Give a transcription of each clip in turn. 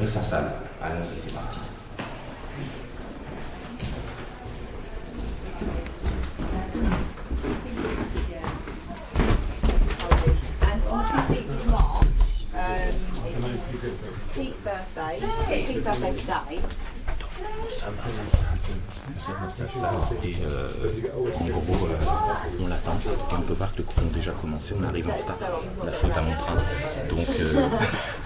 de sa salle. Allons-y, c'est parti. Pete's birthday today. Et en gros, on l'attend et on peut voir que le cours a déjà commencé, on arrive en retard, la faute à mon train. Donc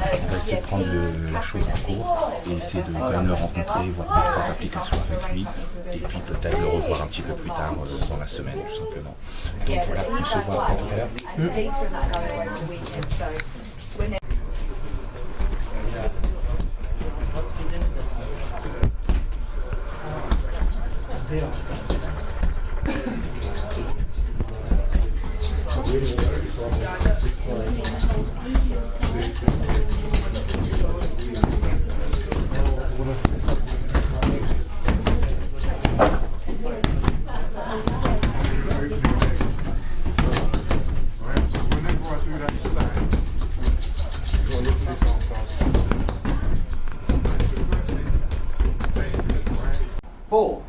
on va essayer de prendre la chose en cours et essayer de quand même le rencontrer, voir 2-3 applications avec lui et puis peut-être le revoir un petit peu plus tard dans la semaine tout simplement. Donc voilà, on se voit à tout à l'heure. Four.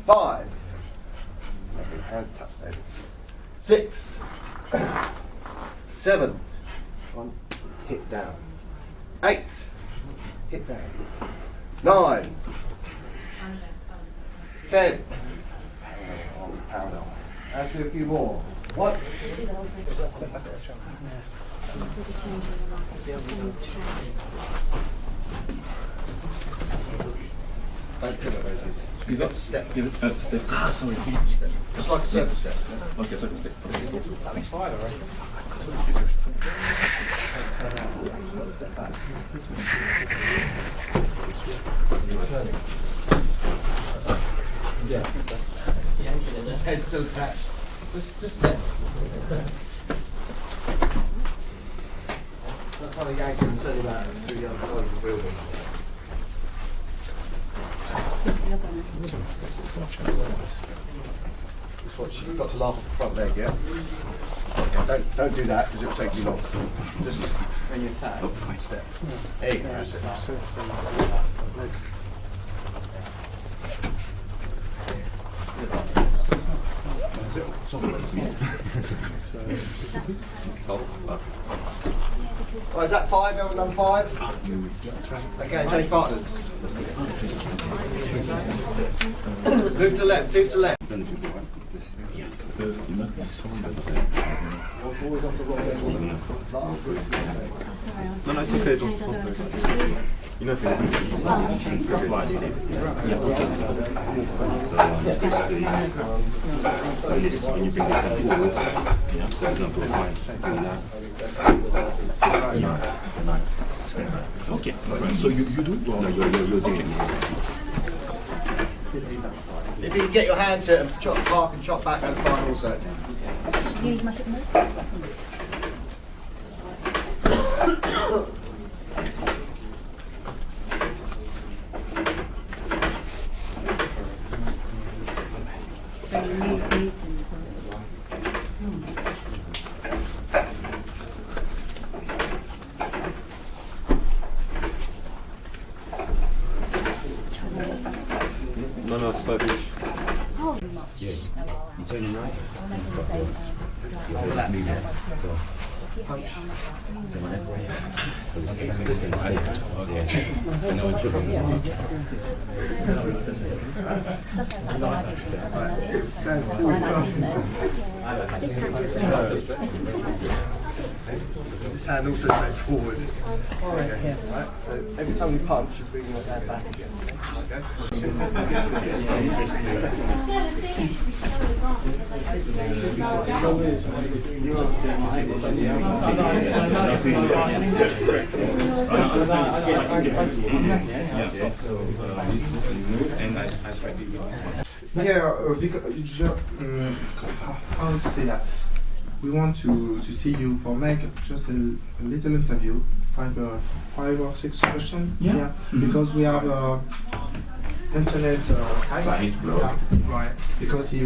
Five. Hands touch, baby. 6. 7. One. Hit down. 8. Hit down. 9. 10. Parallel. Ask me a few more. What? Don't pivot roses. You got step. Step. Ah, sorry. Step. It's like a circle step. Yeah? Okay, circle step. That's fine, alright. Step back. Yeah. His head's still attached. Just step. That's how the yank can send you out through the other side of the building. You've got to laugh off the front leg, yeah? Okay, don't do that because it will take you long. Just when you tap, step. There you go, that's it. Oh, is that 5? Everyone done 5? Okay, change partners. Move to left, move to left. No, no, it's okay. You know, if you slide in it. Yeah, okay. So basically, when you bring this up forward, yeah, for example, Okay, right. So you do? No, you're doing it. If you can get your hand to it and chop park and chop back, that's fine also. Use my hip move. No, it's 5 each. Yeah. You turn it right. Relax. Punch. This hand also goes forward. Okay. Right. So every time you punch, you bring your hand back again. Okay. Yeah, because how to say that? We want to see you for make just a little interview, 5 or 6 questions. Yeah. Because we have internet site blog. Yeah, right. Because he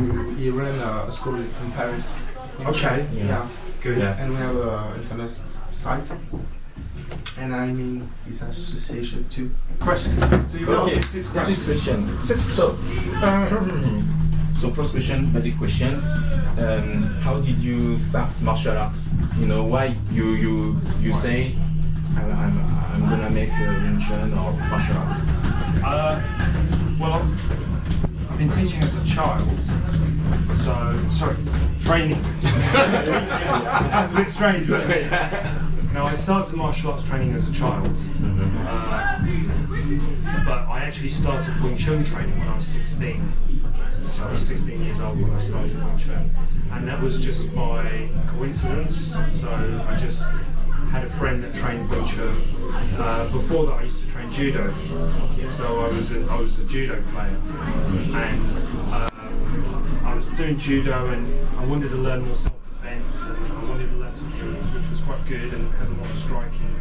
ran a school in Paris. Okay. Yeah. Good. Yeah. And we have an internet site. and I'm in this association too. Questions? So you've got 6 questions. 6 questions. So first question, basic question. How did you start martial arts? You know, why you say I'm gonna make Wing Chun or martial arts? Well, I've been teaching as a child, training. That's a bit strange, wasn't it? No, I started martial arts training as a child, but I actually started Wing Chun training when I was 16. So I was 16 years old when I started Wing Chun, and that was just by coincidence. So I just had a friend that trained Wing Chun. Before that, I used to train judo. So I was a judo player, and I was doing judo, and I wanted to learn more self-defense, and I wanted to learn something which was quite good and had a lot of striking.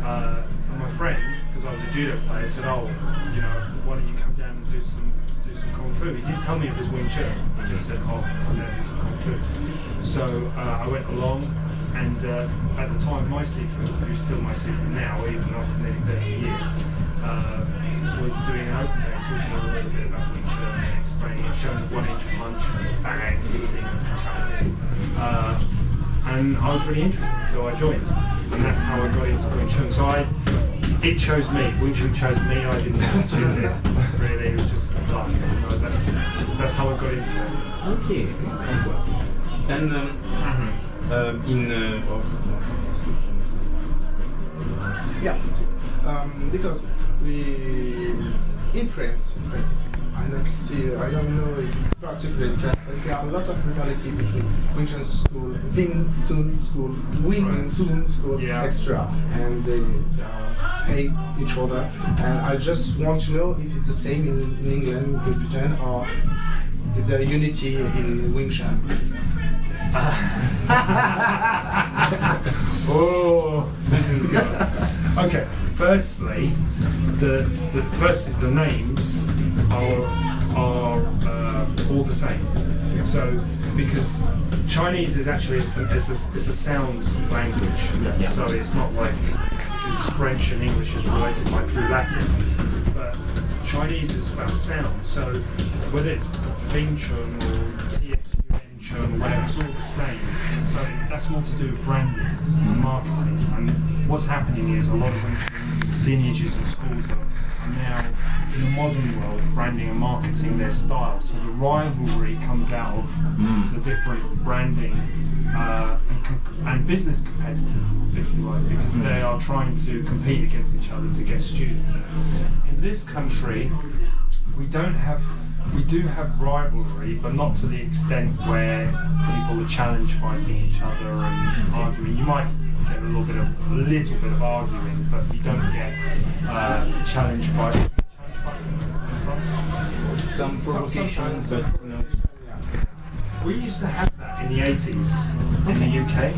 And my friend, because I was a judo player, said, "Oh, why don't you come down and do some kung fu?" He didn't tell me it was Wing Chun. He just said, "Oh, come down and do some kung fu." So I went along, and at the time, my Sifu, who's still my Sifu now, even after nearly 30 years, was doing an open day, talking a little bit about Wing Chun and explaining and showing 1-inch punch and bang, hitting and contracting. And I was really interested, so I joined, and that's how I got into Wing Chun. So it chose me. Wing Chun chose me. I didn't choose it. Really, it was just luck. So that's how I got into it. Okay, nice one. And Because we in France, I don't know if it's particular in France, but there are a lot of rivalry between Wing Chun school, Wing Chun school, Wing Chun school, extra, and they hate each other. And I just want to know if it's the same in England, Great Britain, or if there is unity in Wing Chun. Oh, this is good. Okay, firstly, the names are all the same. So, because Chinese is actually it's a sound language. So it's not like because French and English is related like through Latin, but Chinese is about sound. So whether it's Wing Chun or TSUN, whatever, it's all the same. So that's more to do with branding and marketing. And what's happening is a lot of Wing Chun lineages and schools are now, in the modern world, branding and marketing their style. So the rivalry comes out of the different branding and business competitive, if you like, because they are trying to compete against each other to get students. In this country, we do have rivalry, but not to the extent where people are challenge fighting each other and arguing. You might get a little bit of arguing, but you don't get challenge fighting. Some provocations, but no. We used to have that in the 80s in the UK.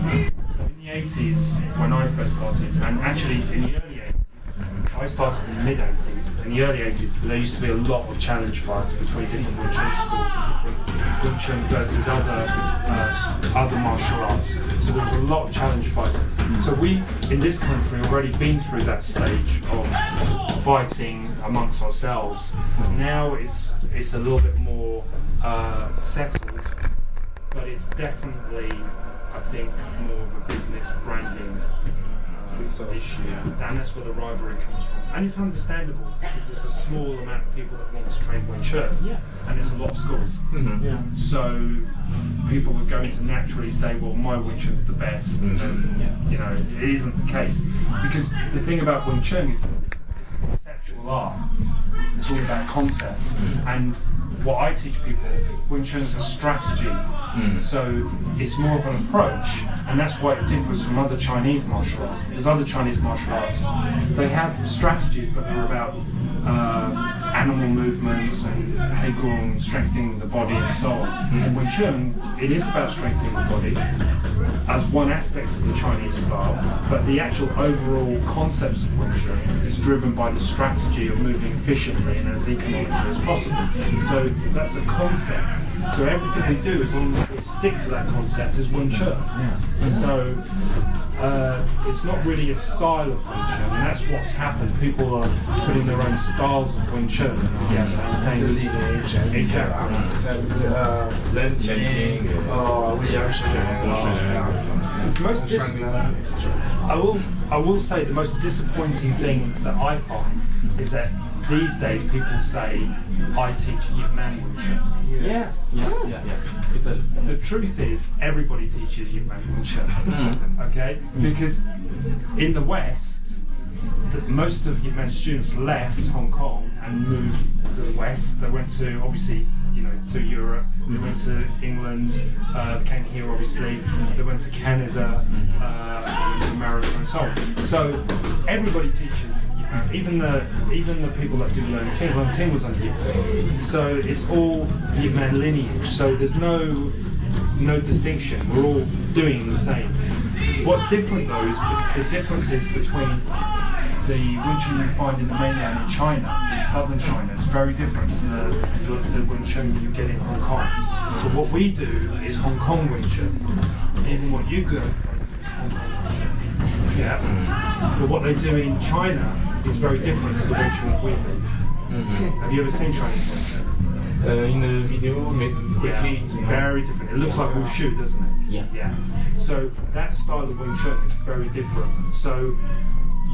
So in the 80s, when I first started, and actually in the early 80s, I started in the mid 80s, but in the early 80s, there used to be a lot of challenge fights between different Wing Chun schools and different Wing Chun versus other martial arts. So there was a lot of challenge fights. So we, in this country, already been through that stage of fighting amongst ourselves. Now it's a little bit more settled, but it's definitely, I think, more of a business branding issue, and that's where the rivalry comes from. And it's understandable because there's a small amount of people that want to train Wing Chun, and there's a lot of schools. So people are going to naturally say, well, my Wing Chun's the best, and it isn't the case. Because the thing about Wing Chun is it's a conceptual art. It's all about concepts, and what I teach people, Wing Chun is a strategy. So it's more of an approach, and that's why it differs from other Chinese martial arts. Because other Chinese martial arts, they have strategies, but they're about animal movements and Heigong, strengthening the body and so on. In Wing Chun, it is about strengthening the body as one aspect of the Chinese style, but the actual overall concepts of Wing Chun is driven by the strategy of moving efficiently and as economically as possible. So that's a concept. So everything we do, as long as we stick to that concept, is Wing Chun. So it's not really a style of Wing Chun, and that's what's happened. People are putting their own styles of Wing Chun together and saying the lineage and exactly. Lenting, William I will say the most disappointing thing that I find is that these days people say, I teach Yip Man Wing Chun. Yes. The truth is, everybody teaches Yip Man Wing Chun. Okay? Because in the West, most of Yip Man students left Hong Kong and moved to the West. They went to, obviously, to Europe, they went to England, they came here obviously, they went to Canada, America and so on. So everybody teaches, even the people that do Learn Ting was under Yip Man. So it's all Yip Man lineage, so there's no distinction, we're all doing the same. What's different though is the differences between the Wing Chun you find in the mainland in China, in southern China, is very different to the Wing Chun you get in Hong Kong. So what we do is Hong Kong Wing Chun. Even what you go is Hong Kong Wing Chun. Yeah. But what they do in China is very different to the Wing Chun we do. Have you ever seen Chinese Wing Chun? In the video, quickly. Yeah, very different. It looks like Wushu, doesn't it? Yeah. So that style of Wing Chun is very different. So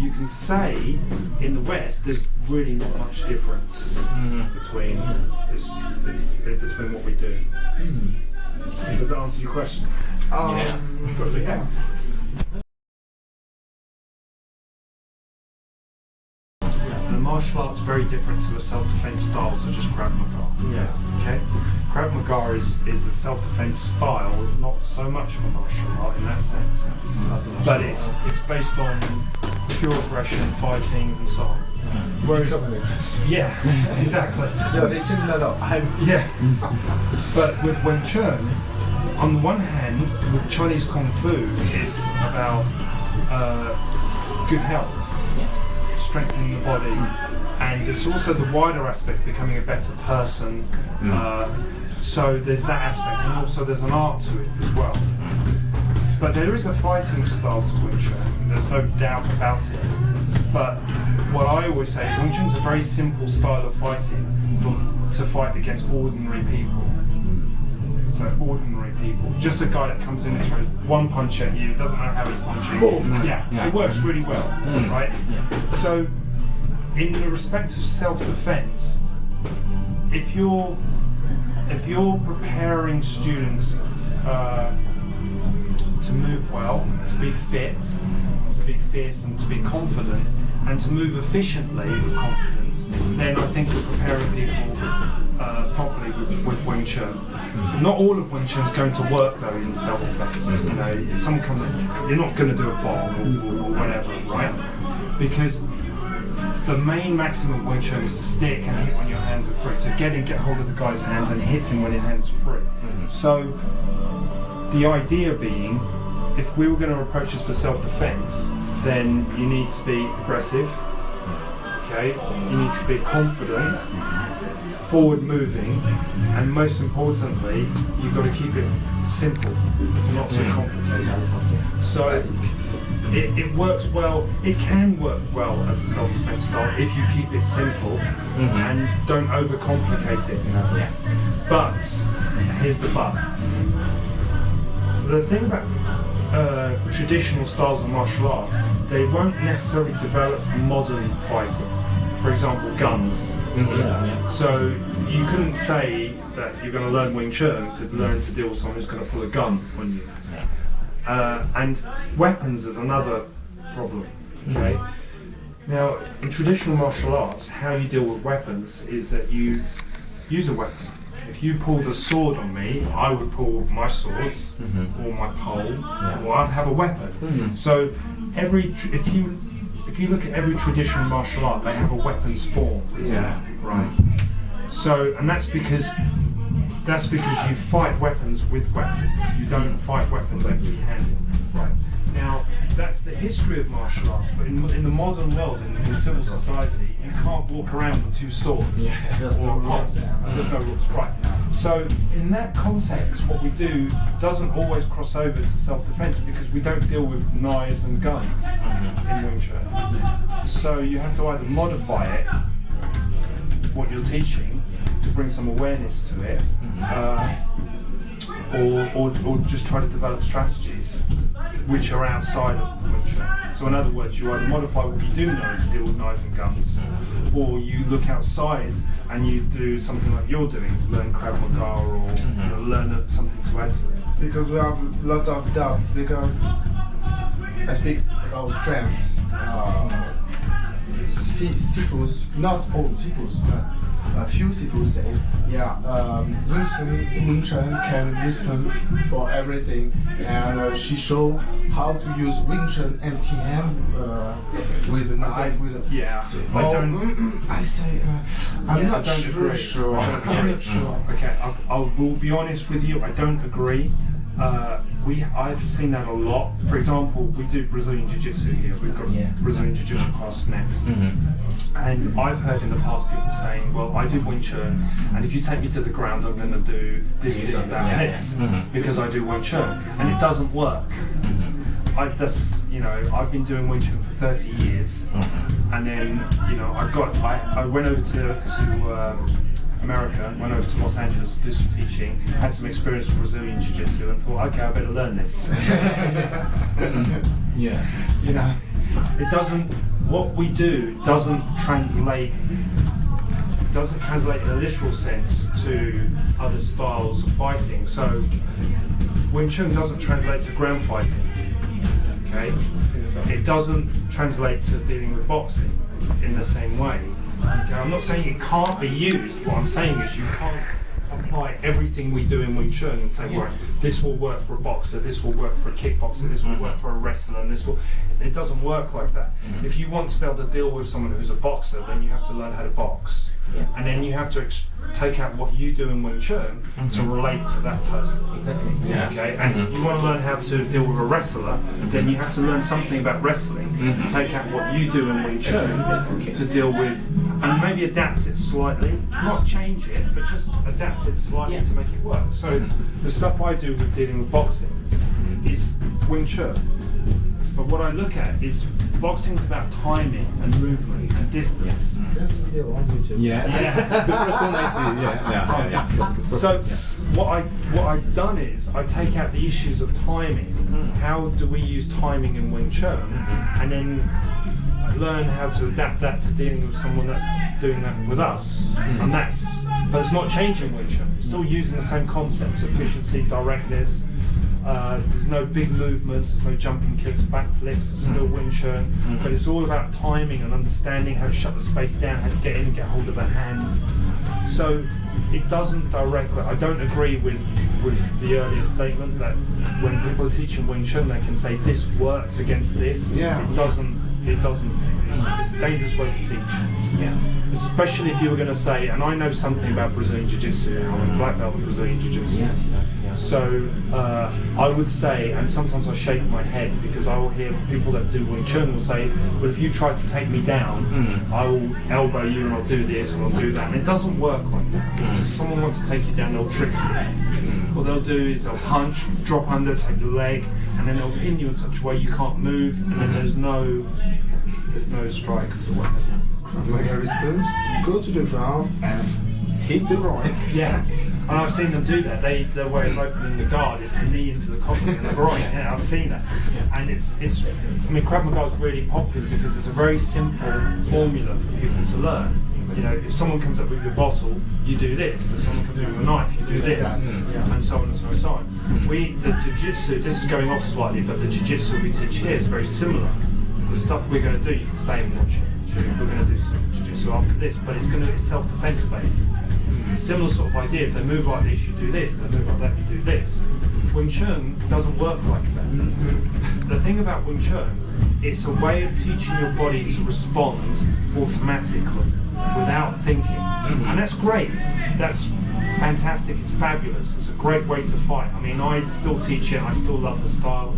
you can say in the West there's really not much difference between what we do. Does that answer your question? Yeah. The martial arts very different to a self-defense style such as Krav Maga. Yes. Okay. Krav Maga is a self-defense style. It's not so much of a martial art in that sense, but it's based on pure aggression, fighting, and so on. Whereas, yeah, exactly. Yeah. But with Wing Chun, on the one hand, with Chinese Kung Fu, it's about good health, strengthening the body, and it's also the wider aspect, becoming a better person. So there's that aspect, and also there's an art to it as well. But there is a fighting style to Wing Chun, there's no doubt about it. But what I always say is Wing Chun's a very simple style of fighting to fight against ordinary people. So ordinary people, just a guy that comes in and throws one punch at you, doesn't know how he's punching. It works really well, right? So in the respect of self-defense, if you're preparing students to move well, to be fit, to be fearsome, to be confident, and to move efficiently with confidence, then I think you're preparing people properly with Wing Chun. Not all of Wing Chun is going to work though in self-defense. If someone comes in, you're not going to do a bomb or whatever, right? Because the main maximum of Wing Chun is to stick and hit when your hands are free. So get hold of the guy's hands and hit him when your hands are free. So the idea being, if we were going to approach this for self-defense, then you need to be aggressive, okay? You need to be confident, forward-moving, and most importantly, you've got to keep it simple, not too complicated. So it works well. It can work well as a self-defense style if you keep it simple and don't overcomplicate it. But here's the but. The thing about traditional styles of martial arts, they won't necessarily develop for modern fighting. For example, guns. So you couldn't say that you're going to learn Wing Chun to learn to deal with someone who's going to pull a gun on you. And weapons is another problem. Okay. Now, in traditional martial arts, how you deal with weapons is that you use a weapon. If you pulled a sword on me, I would pull my swords or my pole, or I'd have a weapon. So if if you look at every traditional martial art, they have a weapons form. Yeah. Right. So, and that's because you fight weapons with weapons. You don't fight weapons empty-handed. Right. Now, that's the history of martial arts, but in the modern world, in civil society, you can't walk around with 2 swords. There's no rules. There's no rules, right. So in that context, what we do doesn't always cross over to self-defense because we don't deal with knives and guns in Wing Chun. So you have to either modify it, what you're teaching, to bring some awareness to it, or just try to develop strategies which are outside of the Wing Chun. So in other words, you either modify what you do know to deal with knives and guns, or you look outside and you do something like you're doing, learn Krav Maga or learn something to add to it. Because we have a lot of doubts, because I speak about friends, Sifus, not all Sifus, but a few Sifus says, Wing Chun can respond for everything, and she show how to use Wing Chun empty hand with a knife. I say, I'm not sure. I'm not sure. Okay, I will be honest with you. I don't agree. I've seen that a lot. For example, we do Brazilian Jiu-Jitsu here. We've got Brazilian Jiu-Jitsu class next. And I've heard in the past people saying, well, I do Wing Chun, and if you take me to the ground, I'm going to do this, that, and this, because I do Wing Chun. And it doesn't work. I've been doing Wing Chun for 30 years, and then, I went over to America, went over to Los Angeles to do some teaching, had some experience with Brazilian Jiu-Jitsu, and thought, okay, I better learn this. It doesn't. What we do doesn't translate in a literal sense to other styles of fighting. So Wing Chun doesn't translate to ground fighting. Okay, it doesn't translate to dealing with boxing in the same way. Okay? I'm not saying it can't be used. What I'm saying is you can't apply everything we do in Wing Chun and say, right, this will work for a boxer, this will work for a kickboxer, this will work for a wrestler, and this will. It doesn't work like that. If you want to be able to deal with someone who's a boxer, then you have to learn how to box, and then you have to take out what you do in Wing Chun to relate to that person. Exactly. Okay. And if you want to learn how to deal with a wrestler, then you have to learn something about wrestling, take out what you do in Wing Chun to deal with, and maybe adapt it slightly, not change it, but just adapt it slightly to make it work. So the stuff I do with dealing with boxing is Wing Chun. But what I look at is boxing's about timing and movement and distance. There's a video on YouTube. The first one I see. So what I've done is I take out the issues of timing. How do we use timing in Wing Chun, and then learn how to adapt that to dealing with someone that's doing that with us. And but it's not changing Wing Chun. It's still using the same concepts: efficiency, directness. There's no big movements, there's no jumping kicks, backflips, it's still Wing Chun, but it's all about timing and understanding how to shut the space down, how to get in and get hold of the hands. So it doesn't directly, I don't agree with the earlier statement that when people are teaching Wing Chun they can say this works against this. It doesn't, it's a dangerous way to teach. Especially if you were going to say, and I know something about Brazilian Jiu-Jitsu, I'm a black belt in Brazilian Jiu-Jitsu. So I would say, and sometimes I shake my head because I will hear people that do Wing Chun will say, well, if you try to take me down, I will elbow you and I'll do this and I'll do that. And it doesn't work like that. If someone wants to take you down, they'll trick you. What they'll do is they'll punch, drop under, take your leg, and then they'll pin you in such a way you can't move, and then there's no strikes or whatever. Like a response, go to the ground and hit the groin. And I've seen them do that. Their way of opening the guard is to knee into the coccyx and the groin. I've seen that. And it's I mean, Krav Maga is really popular because it's a very simple formula for people to learn. You know, if someone comes up with your bottle, you do this. If someone comes up with a knife, you do this, and so on and so on. The Jiu-Jitsu, this is going off slightly, but the Jiu-Jitsu we teach here is very similar. The stuff we're going to do, you can stay and watch it. We're going to do some Jiu-Jitsu after this, but it's self-defense based. Similar sort of idea. If they move like this, you do this. If they move like that, you do this. Wing Chun doesn't work like that. The thing about Wing Chun, it's a way of teaching your body to respond automatically without thinking, and that's great. That's fantastic. It's fabulous. It's a great way to fight. I mean, I still teach it. I still love the style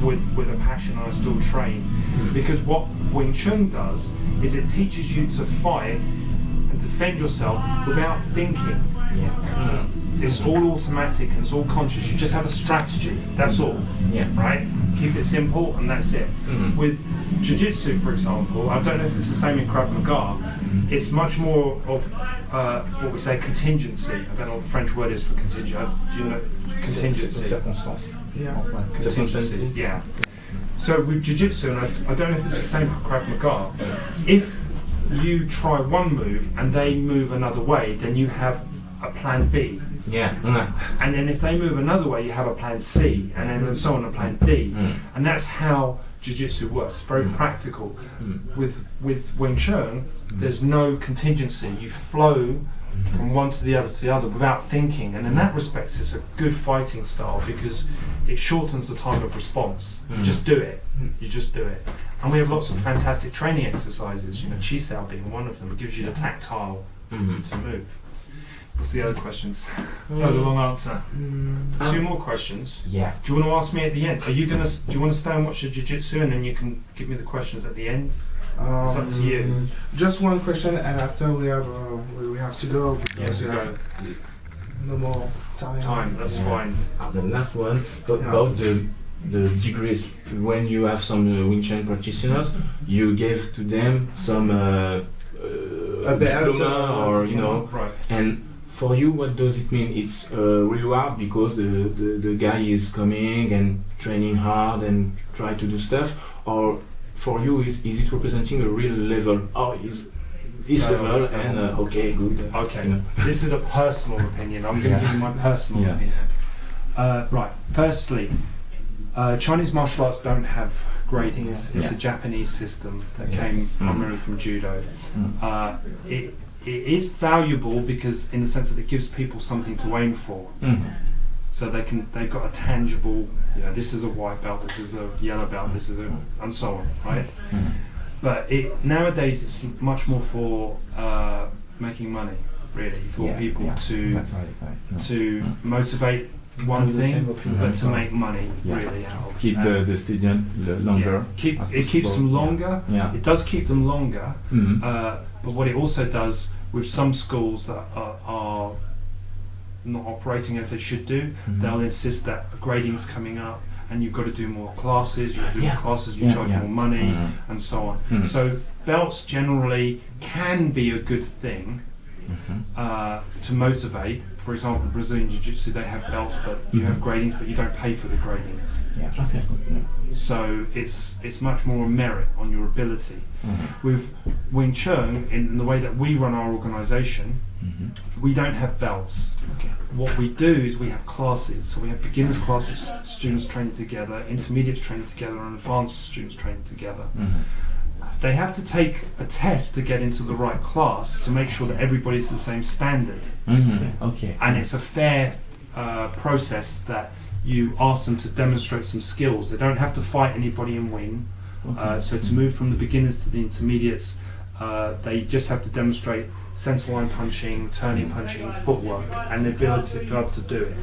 with a passion. I still train because what Wing Chun does is it teaches you to fight and defend yourself without thinking. It's all automatic and it's all conscious. You just have a strategy. That's all. Right? Keep it simple and that's it. With Jiu-Jitsu, for example, I don't know if it's the same in Krav Maga. It's much more of what we say contingency. I don't know what the French word is for contingency. Do you know contingency? Circonstance. Contingency. Yeah. So with Jiu-Jitsu, and I don't know if it's the same for Krav Maga, if you try one move and they move another way, then you have a plan B. And then if they move another way, you have a plan C, and then so on, a plan D. And that's how Jiu-Jitsu works. Very practical. With Wing Chun, there's no contingency. You flow from one to the other without thinking, and in that respect it's a good fighting style because it shortens the time of response. You just do it. You just do it. And we have lots of fantastic training exercises, you know, Chi-Sao being one of them. It gives you the tactile to move. What's the other questions? That was a long answer. 2 more questions. Yeah. Do you want to ask me at the end? Do you want to stay and watch the Jiu-Jitsu and then you can give me the questions at the end? It's up to you. Just one question, and after we have to go because we have no more time. That's fine. The last one about the degrees. When you have some Wing Chun practitioners, you give to them some diploma or you know, right. And for you, what does it mean? It's a reward because the guy is coming and training hard and try to do stuff, or for you is it representing a real level? Oh, is this level and okay, good. Okay, you know. This is a personal opinion. I'm going to give you my personal opinion. Right. Firstly, Chinese martial arts don't have gradings. It's a Japanese system that came primarily from judo. It is valuable because, in the sense that it gives people something to aim for. So they've got a tangible, you know, this is a white belt, this is a yellow belt, this is a, and so on, right? But nowadays it's much more for making money, really, for people to motivate one thing, but to make money really out of. Keep the student longer. It keeps them longer. It does keep them longer. But what it also does with some schools that are not operating as they should do, they'll insist that grading's coming up and you've got to do more classes, you charge more money, and so on. So belts generally can be a good thing to motivate. For example, Brazilian Jiu-Jitsu, they have belts, but you have gradings, but you don't pay for the gradings. So it's much more a merit on your ability. With Wing Chun, in the way that we run our organisation, we don't have belts. What we do is we have classes. So we have beginners classes, students training together, intermediates training together, and advanced students training together. They have to take a test to get into the right class to make sure that everybody's the same standard. And it's a fair process that you ask them to demonstrate some skills. They don't have to fight anybody and win. So to move from the beginners to the intermediates, they just have to demonstrate centerline punching, turning punching, footwork, and the ability to be able to do it.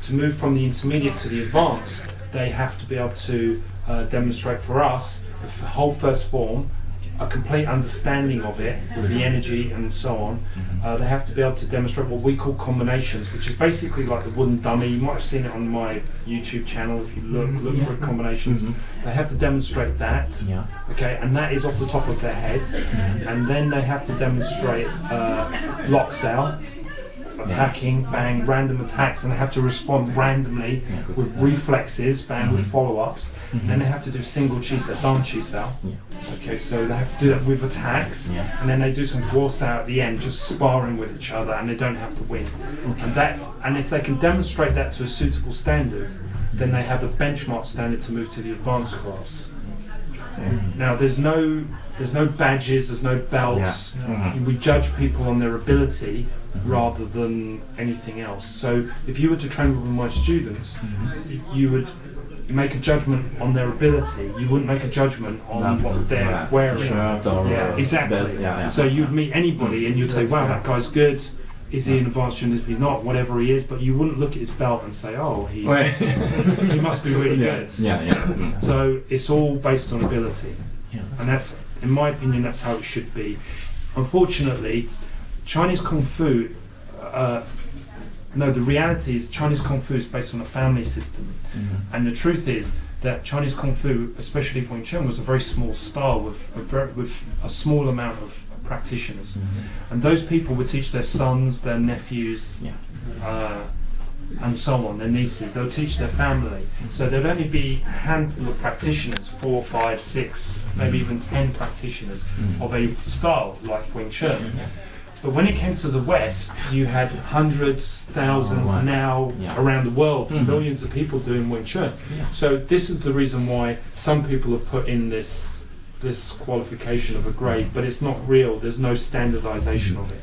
To move from the intermediate to the advanced, they have to be able to demonstrate for us the whole first form, a complete understanding of it with the energy and so on. They have to be able to demonstrate what we call combinations, which is basically like the wooden dummy. You might have seen it on my YouTube channel if you look for combinations. They have to demonstrate that, okay, and that is off the top of their head. And then they have to demonstrate locks out, attacking, bang, random attacks, and they have to respond randomly with reflexes, bang, with follow-ups. Then they have to do single Chi-Sao, down Chi-Sao. Okay, so they have to do that with attacks, and then they do some guo-sao at the end, just sparring with each other, and they don't have to win. And if they can demonstrate that to a suitable standard, then they have a benchmark standard to move to the advanced class. Now, there's no there's no badges, there's no belts. We judge people on their ability rather than anything else. So if you were to train with my students, you would make a judgment on their ability. You wouldn't make a judgment on what they're wearing. Exactly. So you'd meet anybody and you'd say, wow, that guy's good. Is he an advanced student? If he's not, whatever he is, but you wouldn't look at his belt and say, oh, he must be really good. So it's all based on ability. And that's, in my opinion, that's how it should be. Unfortunately, Chinese Kung Fu, the reality is Chinese Kung Fu is based on a family system. And the truth is that Chinese Kung Fu, especially Wing Chun, was a very small style with a small amount of practitioners. And those people would teach their sons, their nephews, and so on, their nieces. They'll teach their family. So there'd only be a handful of practitioners, 4, 5, 6, maybe even 10 practitioners of a style like Wing Chun. But when it came to the West, you had hundreds, thousands now around the world, millions of people doing Wing Chun. So this is the reason why some people have put in this qualification of a grade, but it's not real. There's no standardization of it.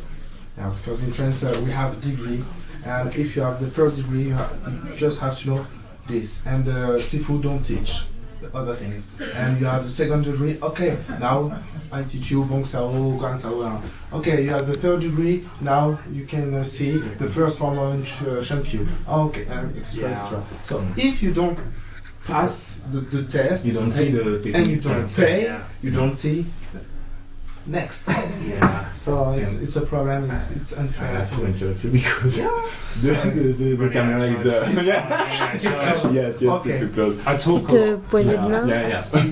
Yeah, because in France we have a degree, and if you have the first degree, you just have to know this. And the Sifu don't teach the other things. And you have the second degree. Okay, now I teach you Bong Sao, Guan Sao. Okay, you have the third degree. Now you can see the first form of Shun Q. Okay, and extra. So if you don't pass the test, you don't see the technique, and you don't pay, you don't see next. So it's a problem. It's unfair. I have to interrupt you because the camera is just too close. I talk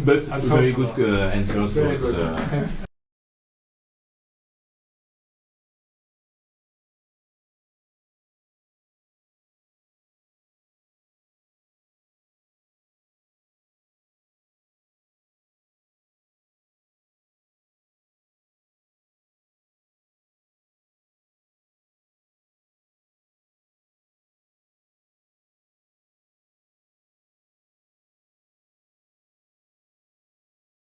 but very good answers. Thank you.